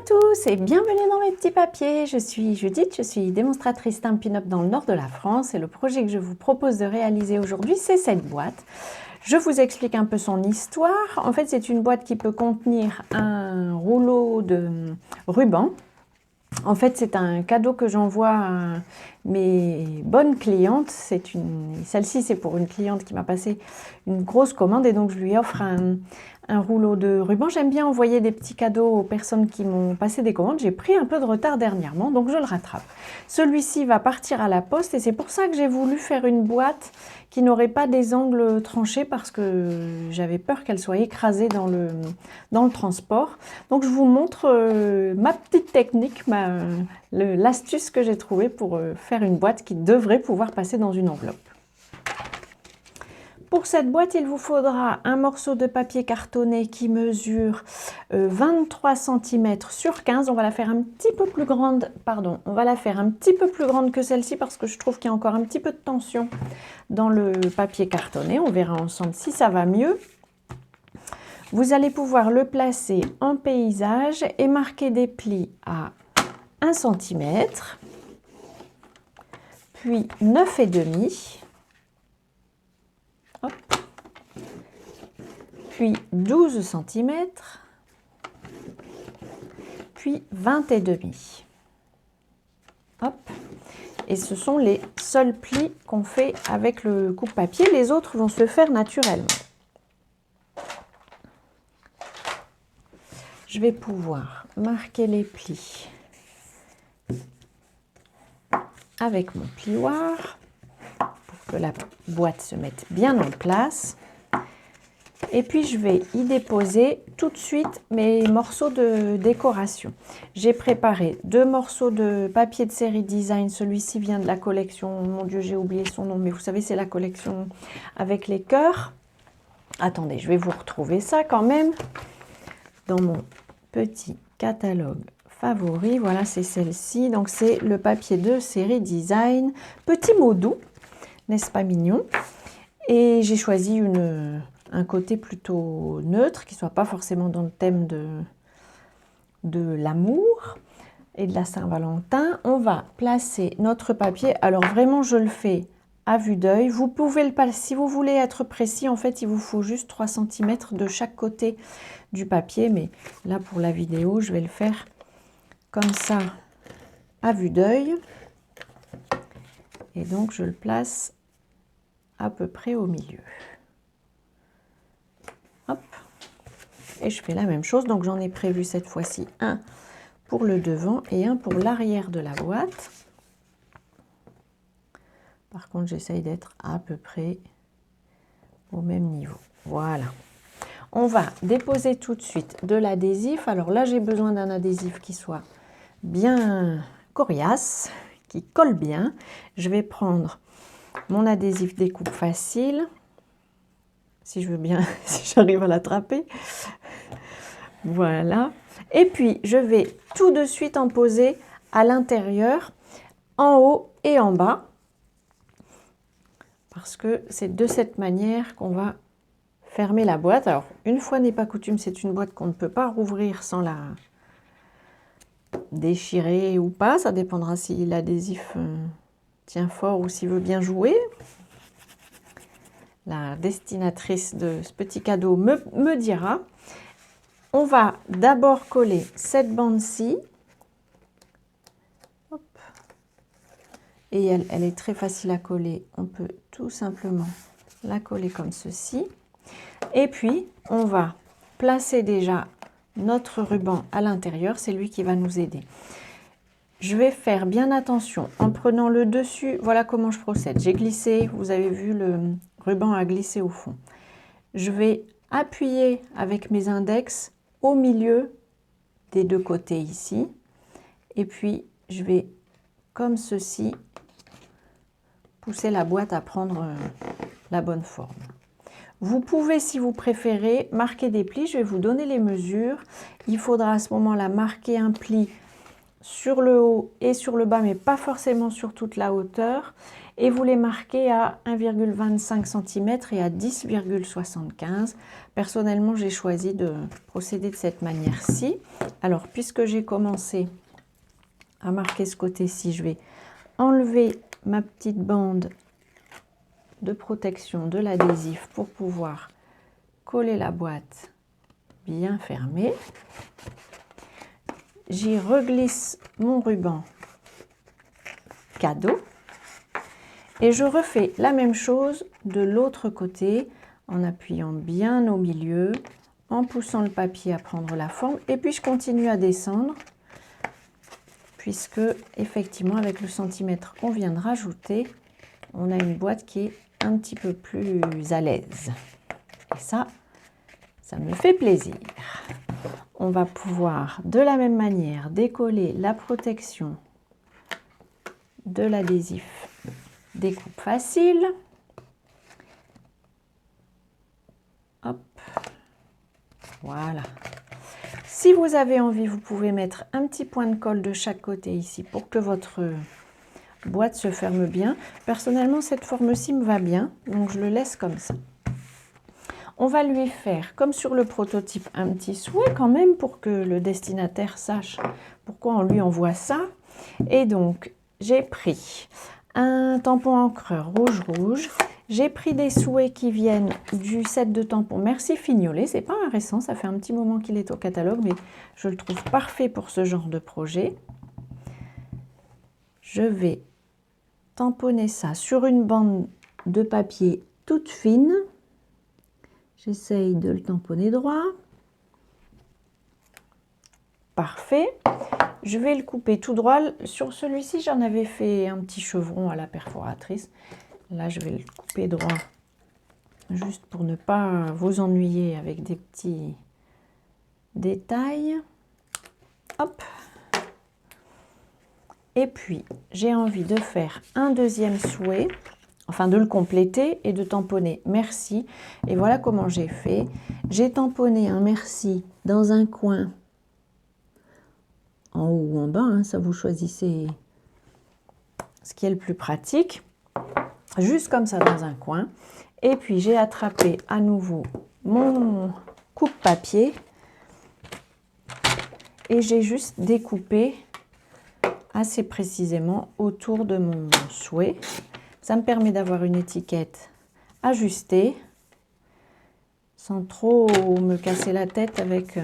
tous et bienvenue dans mes petits papiers. Je suis Judith, je suis démonstratrice Stampin' Up dans le nord de la France et le projet que je vous propose de réaliser aujourd'hui, c'est cette boîte. Je vous explique un peu son histoire. En fait, c'est une boîte qui peut contenir un rouleau de ruban. En fait, c'est un cadeau que j'envoie à mes bonnes clientes. Celle-ci, c'est pour une cliente qui m'a passé une grosse commande et donc je lui offre un rouleau de ruban. J'aime bien envoyer des petits cadeaux aux personnes qui m'ont passé des commandes. J'ai pris un peu de retard dernièrement, donc je le rattrape. Celui-ci va partir à la poste et c'est pour ça que j'ai voulu faire une boîte qui n'aurait pas des angles tranchés parce que j'avais peur qu'elle soit écrasée dans le transport. Donc je vous montre ma petite technique, l'astuce que j'ai trouvée pour faire une boîte qui devrait pouvoir passer dans une enveloppe. Pour cette boîte, il vous faudra un morceau de papier cartonné qui mesure 23 cm sur 15. On va la faire un petit peu plus grande, on va la faire un petit peu plus grande que celle-ci parce que je trouve qu'il y a encore un petit peu de tension dans le papier cartonné. On verra ensemble si ça va mieux. Vous allez pouvoir le placer en paysage et marquer des plis à 1 cm, puis 9,5 hop, puis 12 cm, puis 20,5. Hop. Et ce sont les seuls plis qu'on fait avec le coupe-papier. Les autres vont se faire naturellement. Je vais pouvoir marquer les plis avec mon plioir pour que la boîte se mette bien en place. Et puis je vais y déposer tout de suite mes morceaux de décoration. J'ai préparé 2 morceaux de papier de série design. Celui-ci vient de la collection, mon Dieu j'ai oublié son nom, mais vous savez c'est la collection avec les cœurs. Attendez, je vais vous retrouver ça quand même dans mon petit catalogue favori. Voilà, c'est celle-ci. Donc c'est le papier de série design. Petit mot doux, n'est-ce pas mignon? Et j'ai choisi un côté plutôt neutre, qui ne soit pas forcément dans le thème de l'amour et de la Saint-Valentin. On va placer notre papier. Alors vraiment, je le fais à vue d'œil. Vous pouvez le passer, si vous voulez être précis, en fait, il vous faut juste 3 cm de chaque côté du papier. Mais là, pour la vidéo, je vais le faire comme ça, à vue d'œil. Et donc, je le place à peu près au milieu. Hop. Et je fais la même chose. Donc, j'en ai prévu cette fois-ci un pour le devant et un pour l'arrière de la boîte. Par contre, j'essaye d'être à peu près au même niveau. Voilà. On va déposer tout de suite de l'adhésif. Alors là, j'ai besoin d'un adhésif qui soit bien coriace, qui colle bien. Je vais prendre mon adhésif découpe facile, si je veux bien, si j'arrive à l'attraper. Voilà. Et puis, je vais tout de suite en poser à l'intérieur, en haut et en bas. Parce que c'est de cette manière qu'on va fermer la boîte. Alors, une fois n'est pas coutume, c'est une boîte qu'on ne peut pas rouvrir sans la déchirer ou pas. Ça dépendra si l'adhésif tient fort ou s'il veut bien jouer. La destinatrice de ce petit cadeau me dira. On va d'abord coller cette bande-ci. Et elle est très facile à coller. On peut tout simplement la coller comme ceci. Et puis, on va placer déjà notre ruban à l'intérieur. C'est lui qui va nous aider. Je vais faire bien attention en prenant le dessus. Voilà comment je procède. J'ai glissé, vous avez vu, le ruban a glissé au fond. Je vais appuyer avec mes index au milieu des 2 côtés ici. Et puis, je vais, comme ceci, pousser la boîte à prendre la bonne forme. Vous pouvez, si vous préférez, marquer des plis. Je vais vous donner les mesures. Il faudra à ce moment-là marquer un pli sur le haut et sur le bas, mais pas forcément sur toute la hauteur. Et vous les marquez à 1,25 cm et à 10,75. Personnellement, j'ai choisi de procéder de cette manière-ci. Alors, puisque j'ai commencé à marquer ce côté-ci, je vais enlever ma petite bande de protection de l'adhésif pour pouvoir coller la boîte bien fermée. J'y reglisse mon ruban cadeau et je refais la même chose de l'autre côté en appuyant bien au milieu, en poussant le papier à prendre la forme et puis je continue à descendre puisque effectivement avec le centimètre qu'on vient de rajouter, on a une boîte qui est un petit peu plus à l'aise et ça me fait plaisir. On va pouvoir de la même manière décoller la protection de l'adhésif découpe facile. Hop, voilà. Si vous avez envie, vous pouvez mettre un petit point de colle de chaque côté ici pour que votre boîte se ferme bien. Personnellement, cette forme-ci me va bien, donc je le laisse comme ça. On va lui faire, comme sur le prototype, un petit souhait quand même pour que le destinataire sache pourquoi on lui envoie ça. Et donc, j'ai pris un tampon encreur rouge. J'ai pris des souhaits qui viennent du set de tampons Merci Fignolet. C'est pas un récent, ça fait un petit moment qu'il est au catalogue, mais je le trouve parfait pour ce genre de projet. Je vais tamponner ça sur une bande de papier toute fine. J'essaye de le tamponner droit. Parfait. Je vais le couper tout droit. Sur celui-ci, j'en avais fait un petit chevron à la perforatrice. Là, je vais le couper droit, juste pour ne pas vous ennuyer avec des petits détails. Hop. Et puis, j'ai envie de faire un deuxième souhait. Enfin de le compléter et de tamponner merci. Et voilà comment j'ai fait. J'ai tamponné un merci dans un coin, en haut ou en bas, hein, ça vous choisissez ce qui est le plus pratique. Juste comme ça dans un coin. Et puis j'ai attrapé à nouveau mon coupe-papier et j'ai juste découpé assez précisément autour de mon souhait. Ça me permet d'avoir une étiquette ajustée sans trop me casser la tête avec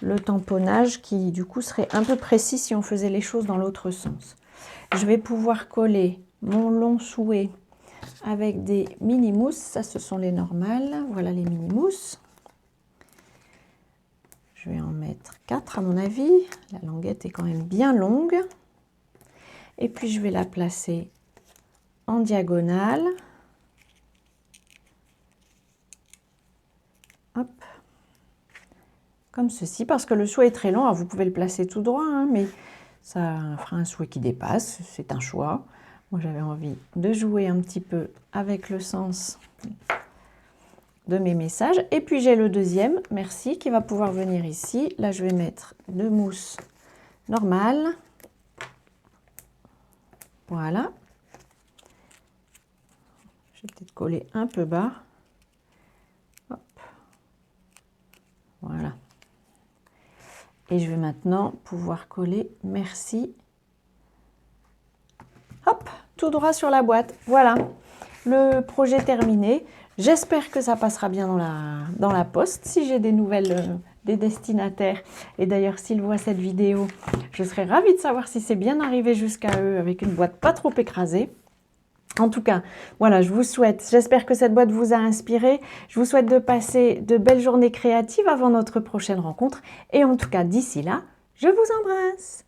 le tamponnage qui du coup serait un peu précis si on faisait les choses dans l'autre sens. Je vais pouvoir coller mon long souhait avec des mini mousses. Ça, ce sont les normales. Voilà les mini mousses. Je vais en mettre 4 à mon avis. La languette est quand même bien longue. Et puis je vais la placer en diagonale. Hop. Comme ceci, parce que le souhait est très long. Alors vous pouvez le placer tout droit, hein, mais ça fera un souhait qui dépasse. C'est un choix. Moi, j'avais envie de jouer un petit peu avec le sens de mes messages. Et puis j'ai le deuxième, merci, qui va pouvoir venir ici. Là, je vais mettre de mousse normale. Voilà. Je vais peut-être coller un peu bas. Hop. Voilà. Et je vais maintenant pouvoir coller merci. Hop, tout droit sur la boîte. Voilà, le projet terminé. J'espère que ça passera bien dans la poste. Si j'ai des nouvelles des destinataires, et d'ailleurs s'ils voient cette vidéo, je serais ravie de savoir si c'est bien arrivé jusqu'à eux avec une boîte pas trop écrasée. En tout cas, voilà, je vous souhaite, j'espère que cette boîte vous a inspiré. Je vous souhaite de passer de belles journées créatives avant notre prochaine rencontre. Et en tout cas, d'ici là, je vous embrasse.